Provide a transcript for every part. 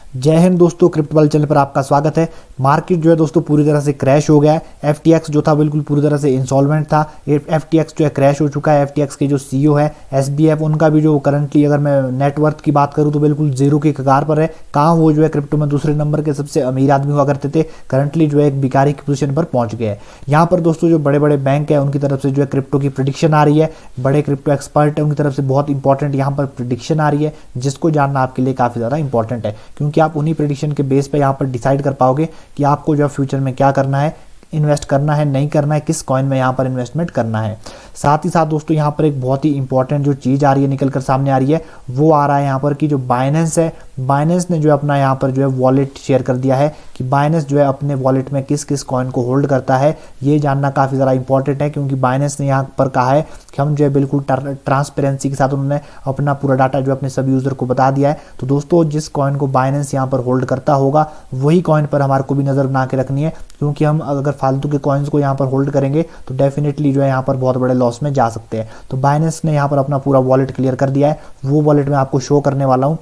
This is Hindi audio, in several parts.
जय हिंद दोस्तों, क्रिप्टो वाले चैनल पर आपका स्वागत है। मार्केट जो है दोस्तों पूरी तरह से क्रैश हो गया है। एफटीएक्स जो था बिल्कुल पूरी तरह से इंसॉल्वेंट था। एफटीएक्स जो है क्रैश हो चुका है। एफटीएक्स के जो सीईओ है एसबीएफ, उनका भी जो करंटली अगर मैं नेटवर्थ की बात करूं तो बिल्कुल जीरो की कगार पर है। कहाँ वो जो है क्रिप्टो में दूसरे नंबर के सबसे अमीर आदमी हुआ करते थे, करंटली जो है एक भिखारी की पोजीशन पर पहुंच गए हैं। यहाँ पर दोस्तों जो बड़े बड़े बैंक है उनकी तरफ से जो है क्रिप्टो की प्रिडिक्शन आ रही है, बड़े क्रिप्टो एक्सपर्ट है उनकी तरफ से बहुत इंपॉर्टेंट यहाँ पर प्रिडिक्शन आ रही है, जिसको जानना आपके लिए काफ़ी ज़्यादा इंपॉर्टेंट है, क्योंकि आप उन्हीं प्रिडिक्शन के बेस पे यहाँ पर डिसाइड कर पाओगे कि आपको जो फ्यूचर में क्या करना है, इन्वेस्ट करना है नहीं करना है, किस कॉइन में यहाँ पर इन्वेस्टमेंट करना है। साथ ही साथ दोस्तों यहाँ पर एक बहुत ही इंपॉर्टेंट जो चीज़ आ रही है निकल कर सामने आ रही है, वो आ रहा है यहाँ पर कि जो बाइनेंस है, बाइनेंस ने जो अपना यहाँ पर जो है वॉलेट शेयर कर दिया है कि बाइनेंस जो है अपने वॉलेट में किस किस कॉइन को होल्ड करता है। ये जानना काफ़ी ज़्यादा इंपॉर्टेंट है, क्योंकि बाइनेंस ने यहाँ पर कहा है कि हम जो है बिल्कुल ट्रांसपेरेंसी के साथ उन्होंने अपना पूरा डाटा जो अपने सभी यूज़र को बता दिया है। तो दोस्तों जिस कॉइन को बाइनेंस यहाँ पर होल्ड करता होगा वही कॉइन पर हमारे को भी नज़र बना के रखनी है, क्योंकि हम अगर फालतू के कॉइन्स को यहाँ पर होल्ड करेंगे तो डेफिनेटली जो है यहाँ पर बहुत बड़े लॉस में जा सकते हैं। तो बाइनेंस ने यहाँ पर अपना पूरा वॉलेट क्लियर कर दिया है। वो वॉलेट मैं आपको शो करने वाला हूँ,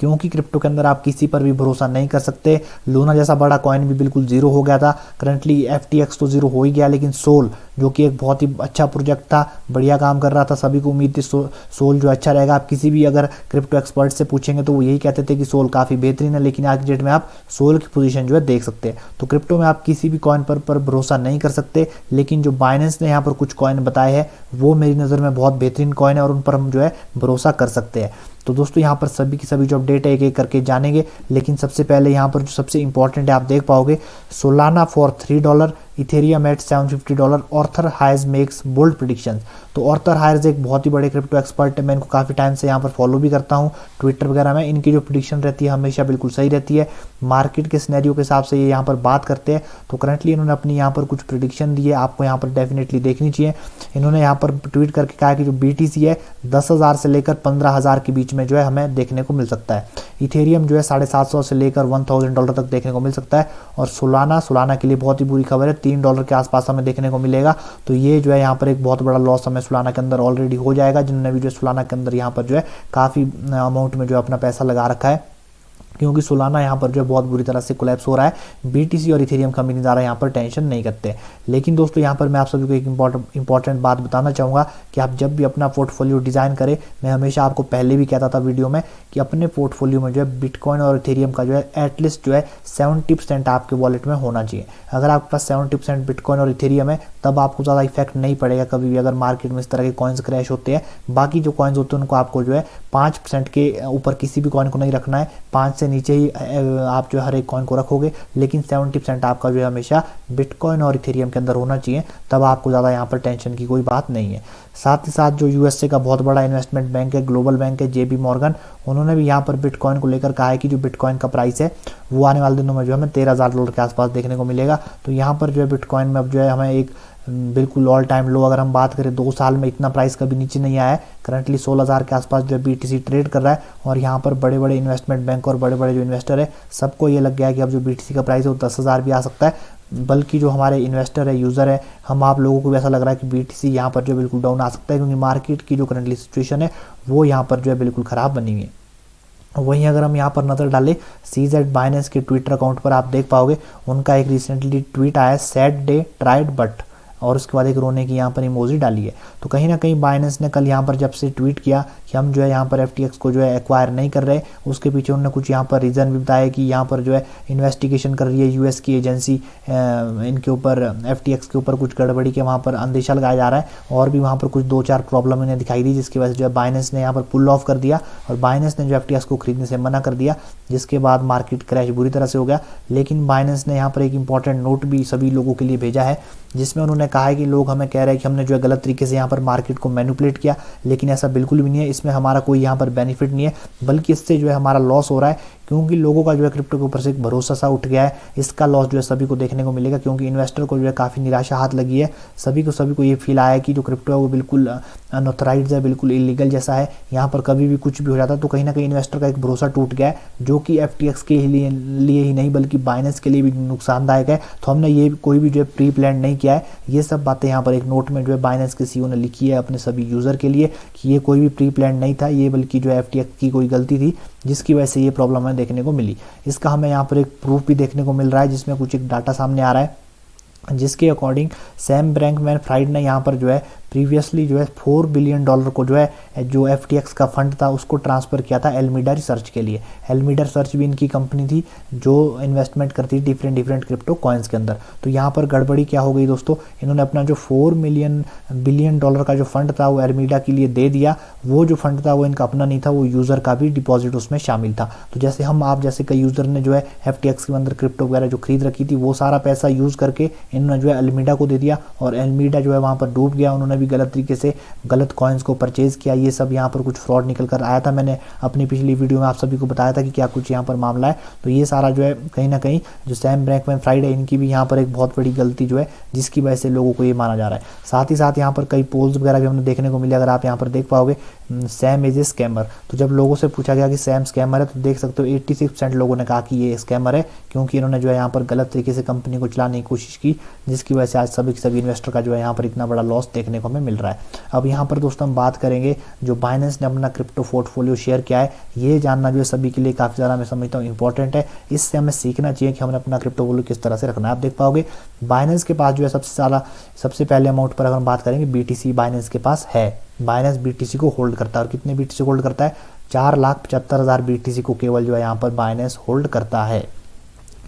क्योंकि क्रिप्टो के अंदर आप किसी पर भी भरोसा नहीं कर सकते। लूना जैसा बड़ा कॉइन भी बिल्कुल जीरो हो गया था। करंटली एफटीएक्स तो जीरो हो ही गया, लेकिन सोल जो कि एक बहुत ही अच्छा प्रोजेक्ट था, बढ़िया काम कर रहा था, सभी को उम्मीद थी सोल जो अच्छा रहेगा। आप किसी भी अगर क्रिप्टो एक्सपर्ट से पूछेंगे तो वो यही कहते थे कि सोल काफ़ी बेहतरीन है, लेकिन आज की डेट में आप सोल की पोजीशन जो है देख सकते हैं। तो क्रिप्टो में आप किसी भी कॉइन पर भरोसा नहीं कर सकते, लेकिन जो बाइनेंस ने यहाँ पर कुछ कॉइन बताए हैं वो मेरी नज़र में बहुत बेहतरीन कॉइन है और उन पर हम जो है भरोसा कर सकते हैं। तो दोस्तों यहाँ पर सभी की सभी जो अपडेट है एक एक करके जानेंगे, लेकिन सबसे पहले यहाँ पर जो सबसे इंपॉर्टेंट है आप देख पाओगे, Solana for $3, Ethereum at $750, Arthur Hayes makes bold predictions. तो ऑर्थर हायर्स एक बहुत ही बड़े क्रिप्टो एक्सपर्ट है, मैं इनको काफ़ी टाइम से यहाँ पर फॉलो भी करता हूँ ट्विटर वगैरह में। इनकी जो प्रिडिक्शन रहती है हमेशा बिल्कुल सही रहती है, मार्केट के सिनेरियो के हिसाब से ये यहाँ पर बात करते हैं। तो करंटली इन्होंने अपनी यहाँ पर कुछ प्रिडिक्शन दी है, आपको यहाँ पर डेफिनेटली देखनी चाहिए। इन्होंने यहाँ पर ट्वीट करके कहा कि जो BTC है 10,000 से लेकर 15,000 के बीच में जो है हमें देखने को मिल सकता है। इथेरियम जो है 750 से लेकर $1,000 तक देखने को मिल सकता है। और सोलाना के लिए बहुत ही बुरी खबर है, $3 के आसपास हमें देखने को मिलेगा। तो ये जो है यहाँ पर एक बहुत बड़ा लॉस हमें सोलाना के अंदर ऑलरेडी हो जाएगा, जिन्होंने भी जो सोलाना के अंदर यहाँ पर जो है काफ़ी अमाउंट में जो अपना पैसा लगा रखा है, क्योंकि सोलाना यहाँ पर जो है बहुत बुरी तरह से कोलैप्स हो रहा है। BTC और इथेरियम कंपनी ज़्यादा यहाँ पर टेंशन नहीं करते। लेकिन दोस्तों यहाँ पर मैं आप सभी को एक इंपॉर्टेंट बात बताना चाहूँगा कि आप जब भी अपना पोर्टफोलियो डिज़ाइन करें, मैं हमेशा आपको पहले भी कहता था वीडियो में कि अपने पोर्टफोलियो में जो है बिटकॉइन और इथेरियम का जो है एटलीस्ट जो है 70% आपके वॉलेट में होना चाहिए। अगर आपके पास 70% बिटकॉइन और इथेरियम है तब आपको ज़्यादा इफेक्ट नहीं पड़ेगा कभी भी अगर मार्केट में इस तरह के कॉइन्स क्रैश होते हैं। बाकी जो कॉइन्स होते हैं उनको आपको जो है 5% के ऊपर किसी भी कॉइन को नहीं रखना है, 5 से नीचे ही आप जो है हर एक कॉइन को रखोगे, लेकिन 70% आपका जो है हमेशा बिटकॉइन और इथेरियम के अंदर होना चाहिए, तब आपको ज़्यादा यहाँ पर टेंशन की कोई बात नहीं है। साथ ही साथ जो यूएसए का बहुत बड़ा इन्वेस्टमेंट बैंक है, ग्लोबल बैंक है, JP मॉर्गन, उन्होंने भी यहाँ पर बिटकॉइन को लेकर कहा है कि जो बिटकॉइन का प्राइस है वो आने वाले दिनों में जो हमें $13,000 के आसपास देखने को मिलेगा। तो यहाँ पर जो है बिटकॉइन में अब जो है हमें एक बिल्कुल ऑल टाइम लो, अगर हम बात करें 2 साल में इतना प्राइस कभी नीचे नहीं आया है। करंटली 16,000 के आसपास जो है BTC ट्रेड कर रहा है, और यहाँ पर बड़े बड़े इन्वेस्टमेंट बैंक और बड़े बड़े जो इन्वेस्टर है सबको ये लग गया है कि अब जो BTC का प्राइस है वो 10,000 भी आ सकता है। बल्कि जो हमारे इन्वेस्टर है, यूज़र है, हम आप लोगों को भी ऐसा लग रहा है कि BTC यहाँ पर जो बिल्कुल डाउन आ सकता है, क्योंकि मार्केट की जो करंटली सिचुएशन है वो यहाँ पर जो है बिल्कुल ख़राब बनी हुई है। वहीं अगर हम यहाँ पर नज़र डालें CZ बाइनेंस के ट्विटर अकाउंट पर, आप देख पाओगे उनका एक रिसेंटली ट्वीट आया, सैड डे ट्राइड बट, और उसके बाद एक रोने की यहाँ पर इमोजी डाली है। तो कहीं ना कहीं बाइनेंस ने कल यहाँ पर जब से ट्वीट किया कि हम जो है यहाँ पर FTX को जो है एक्वायर नहीं कर रहे, उसके पीछे उन्होंने कुछ यहाँ पर रीज़न भी बताया कि यहाँ पर जो है इन्वेस्टिगेशन कर रही है US की एजेंसी इनके ऊपर, FTX के ऊपर कुछ गड़बड़ी के वहाँ पर अंदेशा लगाया जा रहा है, और भी वहाँ पर कुछ 2-4 प्रॉब्लम इन्हें दिखाई दी, जिसकी वजह से जो है बाइनेंस ने यहाँ पर पुल ऑफ कर दिया और बाइनेंस ने जो FTX को खरीदने से मना कर दिया, जिसके बाद मार्केट क्रैश बुरी तरह से हो गया। लेकिन बाइनेंस ने यहाँ पर एक इंपॉर्टेंट नोट भी सभी लोगों के लिए भेजा है, जिसमें उन्होंने कहा है कि लोग हमें कह रहे हैं कि हमने जो है गलत तरीके से यहाँ पर मार्केट को मैनिपुलेट किया, लेकिन ऐसा बिल्कुल भी नहीं है। इसमें हमारा कोई यहाँ पर बेनिफिट नहीं है, बल्कि इससे जो है हमारा लॉस हो रहा है, क्योंकि लोगों का जो है क्रिप्टो के ऊपर से एक भरोसा सा उठ गया है। इसका लॉस जो है सभी को देखने को मिलेगा, क्योंकि इन्वेस्टर को जो है काफ़ी निराशा हाथ लगी है। सभी को ये फील आया है कि जो क्रिप्टो है वो बिल्कुल अनऑथराइज्ड है, बिल्कुल इलीगल जैसा है, यहाँ पर कभी भी कुछ भी हो जाता है। तो कहीं ना कहीं इन्वेस्टर का एक भरोसा टूट गया है, जो कि FTX के लिए ही नहीं बल्कि बाइनेंस के लिए भी नुकसानदायक है। तो हमने ये कोई भी जो है प्री प्लान नहीं किया है। ये सब बातें यहाँ पर एक नोट में जो है बाइनेंस के CEO ने लिखी है अपने सभी यूज़र के लिए, कि कि ये कोई भी प्री प्लान नहीं था, ये बल्कि जो FTX की कोई गलती थी जिसकी वजह से ये प्रॉब्लम हमें देखने को मिली। इसका हमें यहाँ पर एक प्रूफ भी देखने को मिल रहा है, जिसमें कुछ एक डाटा सामने आ रहा है, जिसके अकॉर्डिंग सैम ब्रैंकमैन फ्राइड ने यहाँ पर जो है प्रीवियसली जो है $4 बिलियन को जो है जो FTX का फंड था उसको ट्रांसफ़र किया था एल्मीडा रिसर्च के लिए। एल्मीडा रिसर्च भी इनकी कंपनी थी जो इन्वेस्टमेंट करती थी डिफरेंट क्रिप्टो कॉइन्स के अंदर। तो यहाँ पर गड़बड़ी क्या हो गई दोस्तों, इन्होंने अपना जो $4 बिलियन का जो फंड था वो एल्मीडा के लिए दे दिया। वो जो फंड था वो इनका अपना नहीं था, वो यूज़र का भी डिपॉजिट उसमें शामिल था। तो जैसे आप जैसे कई यूज़र ने जो है FTX के अंदर क्रिप्टो वगैरह जो खरीद रखी थी वो सारा पैसा यूज़ करके इन्होंने जो है एल्मीडा को दे दिया, और एल्मीडा जो है वहाँ पर डूब गया। उन्होंने भी गलत तरीके से गलत कॉइन्स को परचेज किया। ये सब यहाँ पर कुछ फ्रॉड निकल कर आया था। मैंने अपनी पिछली वीडियो में आप सभी को बताया था कि क्या कुछ यहाँ पर मामला है। तो ये सारा जो है कहीं ना कहीं जो सैम ब्रैंकमैन फ्राइड है इनकी भी यहाँ पर एक बहुत बड़ी गलती जो है, जिसकी वजह से लोगों को ये माना जा रहा है। साथ ही साथ यहाँ पर कई पोल्स वगैरह भी हमें देखने को मिले। अगर आप यहाँ पर देख पाओगे सैम इज ए स्कैमर, तो जब लोगों से पूछा गया कि सैम स्कैमर है तो देख सकते हो 86% लोगों ने कहा कि ये स्कैमर है, क्योंकि इन्होंने जो है यहाँ पर गलत तरीके से कंपनी को चलाने की कोशिश की, जिसकी वजह से आज सभी इन्वेस्टर का जो है यहाँ पर इतना बड़ा लॉस देखने को हमें मिल रहा है। अब यहाँ पर दोस्तों हम बात करेंगे जो बाइनेंस ने अपना क्रिप्टो पोर्टफोलियो शेयर किया है, ये जानना जो है सभी के लिए काफ़ी ज़्यादा मैं समझता हूँ इंपॉर्टेंट है। इससे हमें सीखना चाहिए कि हमें अपना क्रिप्टो पोर्टफोलियो किस तरह से रखना है। आप देख पाओगे बाइनेंस के पास जो है सबसे पहले अमाउंट पर अगर हम बात करेंगे BTC बाइनेंस के पास है। बाइनेंस BTC को होल्ड करता है, और कितने BTC होल्ड करता है, 4,75,000 BTC को केवल जो है यहाँ पर बाइनेंस होल्ड करता है।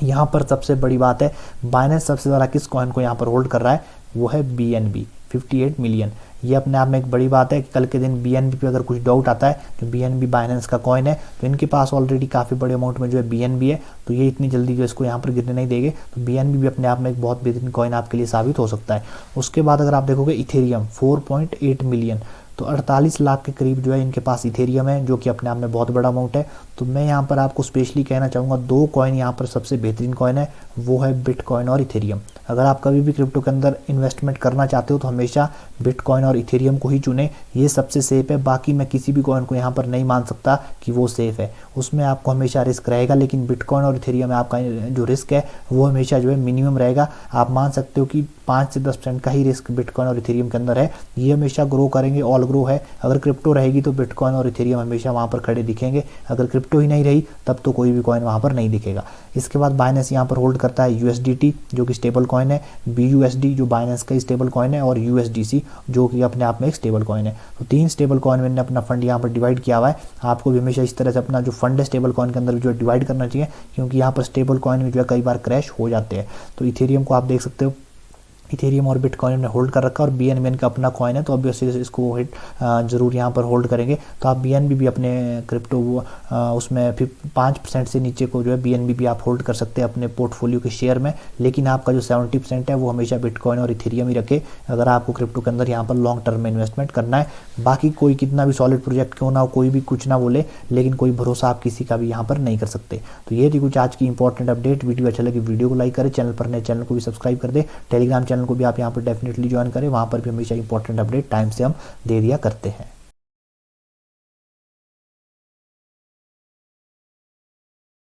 यहाँ पर सबसे बड़ी बात है, बाइनेंस सबसे ज़्यादा किस कॉइन को यहाँ पर होल्ड कर रहा है, वो है BNB 58 मिलियन। ये अपने आप में एक बड़ी बात है कि कल के दिन BNB पे अगर कुछ डाउट आता है, जो BNB बाइनेंस का कॉइन है, तो इनके पास ऑलरेडी काफ़ी बड़े अमाउंट में जो है BNB है, तो ये इतनी जल्दी जो इसको यहाँ पर गिरने नहीं देंगे। तो BNB भी अपने आप में एक बहुत बेहतरीन कॉइन आपके लिए साबित हो सकता है। उसके बाद अगर आप देखोगे इथेरियम 4.8 मिलियन, तो 48 लाख के करीब जो है इनके पास इथेरियम है, जो कि अपने आप में बहुत बड़ा अमाउंट है। तो मैं यहाँ पर आपको स्पेशली कहना चाहूँगा 2 कॉइन यहाँ पर सबसे बेहतरीन कॉइन है, वो है बिटकॉइन और इथेरियम। अगर आप कभी भी क्रिप्टो के अंदर इन्वेस्टमेंट करना चाहते हो तो हमेशा बिटकॉइन और इथेरियम को ही चुनें, ये सबसे सेफ है। बाकी मैं किसी भी कॉइन को यहाँ पर नहीं मान सकता कि वो सेफ है, उसमें आपको हमेशा रिस्क रहेगा। लेकिन बिटकॉइन और इथेरियम में आपका जो रिस्क है वो हमेशा जो है मिनिमम रहेगा। आप मान सकते हो कि 5 से 10% का ही रिस्क बिटकॉइन और इथेरियम के अंदर है। ये हमेशा ग्रो करेंगे, ऑल ग्रो है। अगर क्रिप्टो रहेगी तो बिटकॉइन और इथेरियम हमेशा वहाँ पर खड़े दिखेंगे, अगर क्रिप्टो ही नहीं रही तब तो कोई भी कॉइन वहाँ पर नहीं दिखेगा। इसके बाद बाइनेंस यहाँ पर होल्ड करता है USDT जो कि स्टेबल कॉइन है, BUSD जो बाइनेंस का स्टेबल कॉइन है, और USDC जो कि अपने आप में एक स्टेबल कॉइन है। तो 3 स्टेबल कॉइन में अपना फंड यहाँ पर डिवाइड किया हुआ है। आपको भी हमेशा इस तरह से अपना जो फंड है स्टेबल कॉइन के अंदर जो डिवाइड करना चाहिए, क्योंकि यहाँ पर स्टेबल कॉइन में जो है कई बार क्रैश हो जाते हैं। तो इथेरियम को आप देख सकते हो, इथेरियम और बिटकॉइन ने होल्ड कर रखा, और BNB का अपना कॉइन है, तो ऑब्वियसली इसको जरूर यहाँ पर होल्ड करेंगे। तो आप BNB भी अपने क्रिप्टो उसमें 5% से नीचे को जो है BNB भी आप होल्ड कर सकते हैं अपने पोर्टफोलियो के शेयर में। लेकिन आपका जो 70% है वो हमेशा बिटकॉइन और इथेरियम ही रखे, अगर आपको क्रिप्टो के अंदर यहाँ पर लॉन्ग टर्म में इन्वेस्टमेंट करना है। बाकी कोई कितना भी सॉलिड प्रोजेक्ट क्यों ना हो, कोई भी कुछ ना बोले, लेकिन कोई भरोसा आप किसी का भी यहाँ पर नहीं कर सकते। तो ये थी कुछ आज की इंपॉर्टेंट अपडेट। वीडियो अच्छा लगे वीडियो को लाइक करें, चैनल पर नए चैनल को भी सब्सक्राइब कर दे, टेलीग्राम चैनल को भी आप यहाँ पर डेफिनेटली ज्वाइन करें, वहाँ पर भी हमेशा इंपॉर्टेंट अपडेट टाइम से हम दे दिया करते हैं।